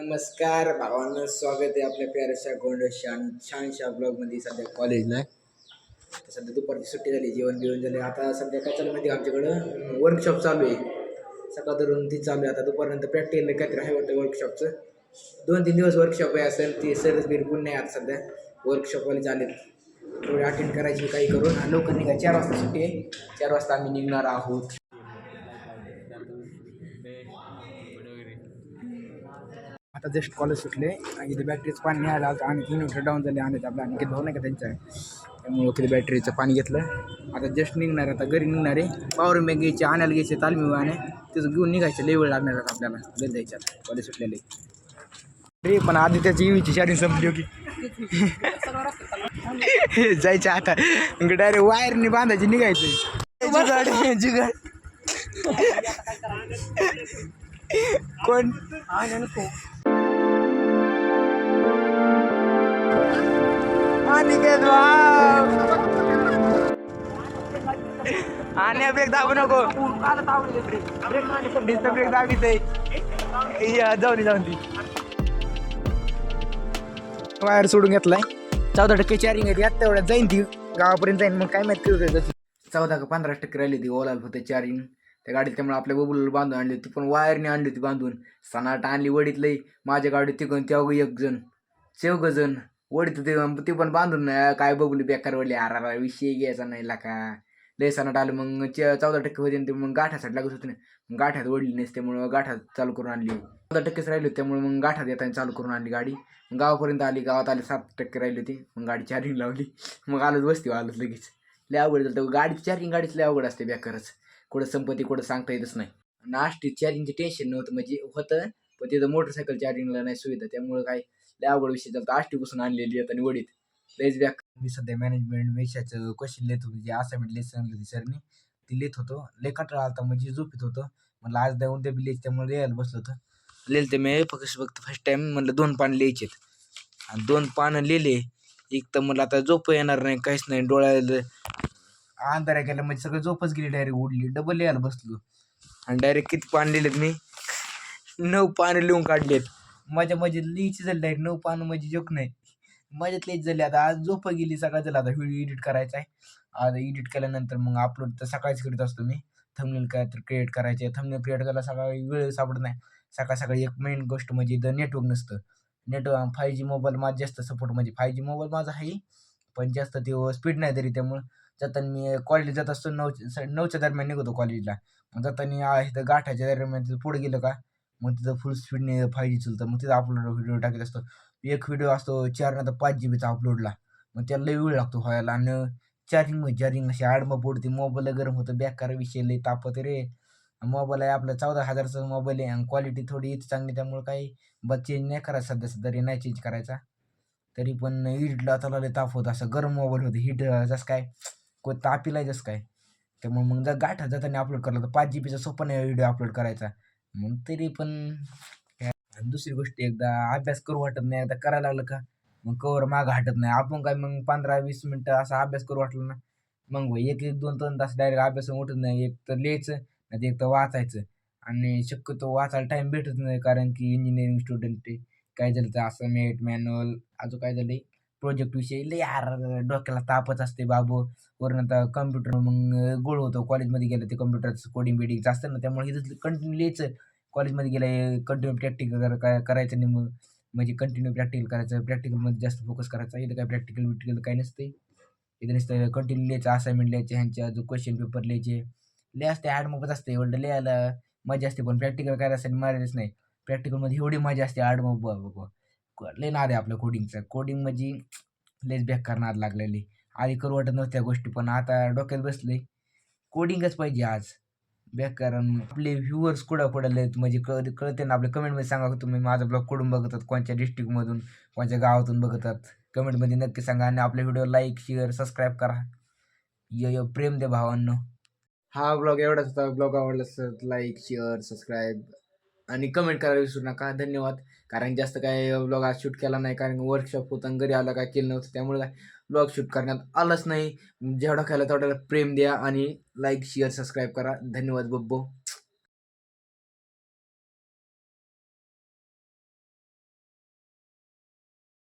नमस्कार भावांनो, स्वागत आहे आपल्या प्याऱ्याशा गोंडशा आणि छानशा ब्लॉगमध्ये. सध्या कॉलेजला सध्या दुपारची सुट्टी झाली, जेवण बिवण झाले. आता सध्या काय चालू माहिती आमच्याकडं वर्कशॉप चालू आहे. सकाळ धरून ती चालू आहे. आता दुपारनंतर प्रॅक्टिकल काहीतरी आहे वाटतं वर्कशॉपचं. 2-3 दिवस वर्कशॉप आहे असेल. ती सरच बिलकुल नाही आता सध्या वर्कशॉपवाले चालेल. थोडी अटेंड करायची काही करून आणि लवकर निघा. 4 वाजता सुट्टी आहे. 4 वाजता आम्ही निघणार आहोत. आता जस्ट कॉलेज सुटले आणि इथे बॅटरीचं पाणी न्यायला आलं आणि 3 मीटर डाऊन झाले. आणि आपला निकेत भाऊ नाही का त्यांचं आहे, त्यामुळे किती बॅटरीचं पाणी घेतलं. आता जस्ट निघणार, आता घरी निघणार आहे. पॉवर बँक घ्यायचे, आणायला घ्यायचे तालमीवाने, तिथं घेऊन निघायचं. लई वेळ लागणार आता आपल्याला घरी जायच्यात कॉलेज सुटलेले. अरे पण आधी त्याची ईव्हीची चार्जिंग संपली होती. जायचं आता डायरेक्ट वायरने बांधायची, निघायचं जुगाड जुगाड. कोण आणि ब्रेक दाबू नको, ब्रेक दाबीच जाऊन ती वायर सोडून घेतलाय. 14% चार्जिंग आहे. यात तेवढ्यात जाईन ती गावापर्यंत जाईन. मग काय माहिती 14 का 15% राहिली ती ओलाल होते चार्जिंग त्या गाडीत. त्यामुळे आपल्या बबूला बांधून आणली होती, पण वायरने आणली होती बांधून. सनाट आणली वडीत लई. माझ्या गाडीत तिकडून तेवढं एक जण 14 जण वडीत होते, ती पण बांधून. काय बबुली बेकार वडली. आरा विषय घ्यायचा नाही का लय सनाट आलं. मग 14% होते ते, मग गाठासाठी लागत होते ना. मग गाठात ओढली नसते, त्यामुळं गाठात चालू करून आणली. 14%च राहिली होती, त्यामुळे मग गाठात येताना चालू करून आणली गाडी. मग गावापर्यंत आली. गावात आली 7% राहिली होती. मग गाडी चार्जिंग लावली. मग आलोच वस्ती आलोच लगेच. लय अवघड झालं गाडीची चार्जिंग. गाडीच लय अवघड असते बेकारच. कुठं संपत्ती कुठं सांगता येतच नाही. नाश्ती चार्जिंगचे टेन्शन नव्हतं, म्हणजे होतं पण तिथं मोटरसायकल चार्जिंगला नाही सुविधा, त्यामुळे काय लय अवघड विषय झाला. आष्टीपासून आणलेली आता निवडीत लयच बॅक. मी सध्या मॅनेजमेंट विषयाचं क्वेश्चन लिहित होतो, जे असाइनमेंट लेसन होती सरनी ती लिहित होतो. लय कंटाळा आलता, म्हणजे झोपित होतो. म्हणलं आज द्या उद्या बी लिहायचं, त्यामुळे लिहायला बसलो होतं. लिहिलं ते मी फक्त फर्स्ट टाइम म्हणलं 2 पानं लिहायचे आणि 2 पानं लिहिले. एक तर मला आता झोप येणार नाही, काहीच नाही. डोळ्याला अंधाऱ्या गेला म्हणजे सगळं झोपच गेली. डायरेक्ट उडली. डबल लिहायला बसलो आणि डायरेक्ट किती पान लिहिलेत मी 9 पानं लिहून काढलेत. माझ्या लिहायची झाली डायरेक्ट 9 पानं, म्हणजे जोक नाही. मजाच लिहायची झाली. आता आज झोप गेली. सकाळ झाला. आता व्हिडिओ एडिट करायचा आहे. आता एडिट केल्यानंतर मग अपलोड तर सकाळीच करीत असतो मी. थंबनेल काय तर क्रिएट करायचे. थंबनेल क्रिएट करायला सकाळी वेळ सापडत नाही. सकाळी एक मेन गोष्ट म्हणजे इथं नेटवर्क नसतं. नेटवर्क 5G मोबाईल माझा जास्त सपोर्ट, म्हणजे 5G मोबाईल माझा आहे, पण जास्त ते स्पीड नाही तरी. त्यामुळं जाताना मी कॉलेज जात असतो 9च्या दरम्यान निघतो कॉलेजला. मग जाताना इथं गाठाच्या दरम्यान तिथं पुढे गेलं का मग तिथं फुल स्पीडने 5G चालतं. मग तिथं अपलोड व्हिडिओ टाकत असतो. एक व्हिडिओ असतो 4 नंतर 5 GBचा अपलोडला. मग त्याला लई वेळ लागतो व्हायला. आणि चार्जिंग अशी आडमं पडते. मोबाईल गरम होतं. बेकार विषय लई तापत रे. मोबाईल आहे आपला 14,000चा मोबाईल आहे आणि क्वालिटी थोडी चांगली, त्यामुळे काही चेंज नाही करायचा. सध्या नाही चेंज करायचा. तरी पण एडिटला त्याला लई ताप होत. असं गरम मोबाईल होतं. हिट जसं काय तापीला जसं काय. त्यामुळे मग जर गाठा जाताना अपलोड करला तर 5 GBचा सोपा नाही व्हिडिओ अपलोड करायचा. मग तरी पण आणि दुसरी गोष्ट, एकदा अभ्यास करू वाटत नाही. एकदा करायला लागलं का मग कवर मागं हटत नाही. आपण काय मग 15-20 मिनटं असा अभ्यास करू वाटलं ना, मग 1-2 तास डायरेक्ट अभ्यास उठत नाही. एक तर लिहायचं नाही, एक तर वाचायचं. आणि शक्यतो वाचायला टाइम भेटत नाही, कारण की इंजिनिअरिंग स्टुडंट काय झालं तर असाइनमेंट मॅन्युअल अजून काय झालं प्रोजेक्ट विषयी लई यार डोक्याला तापच असते बाबू. वरून आता कम्प्युटर मग गोळ होतो. कॉलेजमध्ये गेलं ते कम्प्युटरचं कोडिंग बिडिंगचं असतं ना, त्यामुळे इथं कंटिन्यू लिहायचं. कॉलेजमध्ये गेलं कंटिन्यू प्रॅक्टिकल करायचं नाही. मग म्हणजे कंटिन्यू प्रॅक्टिकल करायचं. प्रॅक्टिकलमध्ये जास्त फोकस करायचा. इथं काय प्रॅक्टिकल काही नसते. इथं नुसतं कंटिन्यू लिहायचं. असाइनमेंट लिहायचे, ह्यांच्या जो क्वेश्चन पेपर लिहायचे. लय असते आडमोबच असते. एवढं लिहायला मजा असते, पण प्रॅक्टिकल करायला असेल मजाच नाही. प्रॅक्टिकलमध्ये एवढी मजा असते आडमोब लय नाद आहे आपल्या कोडिंगचा. कोडिंग म्हणजे लयच बेकार नाद लागलेली. आधी करू वाटत नव्हत्या गोष्टी, पण आता डोक्यात बसले कोडिंगच पाहिजे आज. बेकार. आपले व्ह्यूअर्स कुठं आहेत म्हणजे कळते ना. आपल्या कमेंटमध्ये सांगा की तुम्ही माझा ब्लॉग कुठून बघतात, कोणत्या डिस्ट्रिक्टमधून, कोणत्या गावातून बघतात. कमेंटमध्ये नक्की सांगा. आणि आपल्या व्हिडिओ लाईक शेअर सबस्क्राईब करा. प्रेम द्या भावांनो. हा ब्लॉग एवढाच होता. ब्लॉग आवडला तर लाईक शेअर सबस्क्राईब आणि कमेंट करायला विसरू नका. धन्यवाद. कारण जास्त काय ब्लॉग आज शूट केला नाही, कारण वर्कशॉप होता आणि घरी आला काय केलं नव्हतं, त्यामुळे काय ब्लॉग शूट करण्यात आलंच नाही. जेवढा केला तेवढ्याला प्रेम द्या आणि लाईक शेअर सबस्क्राईब करा. धन्यवाद बब्बो.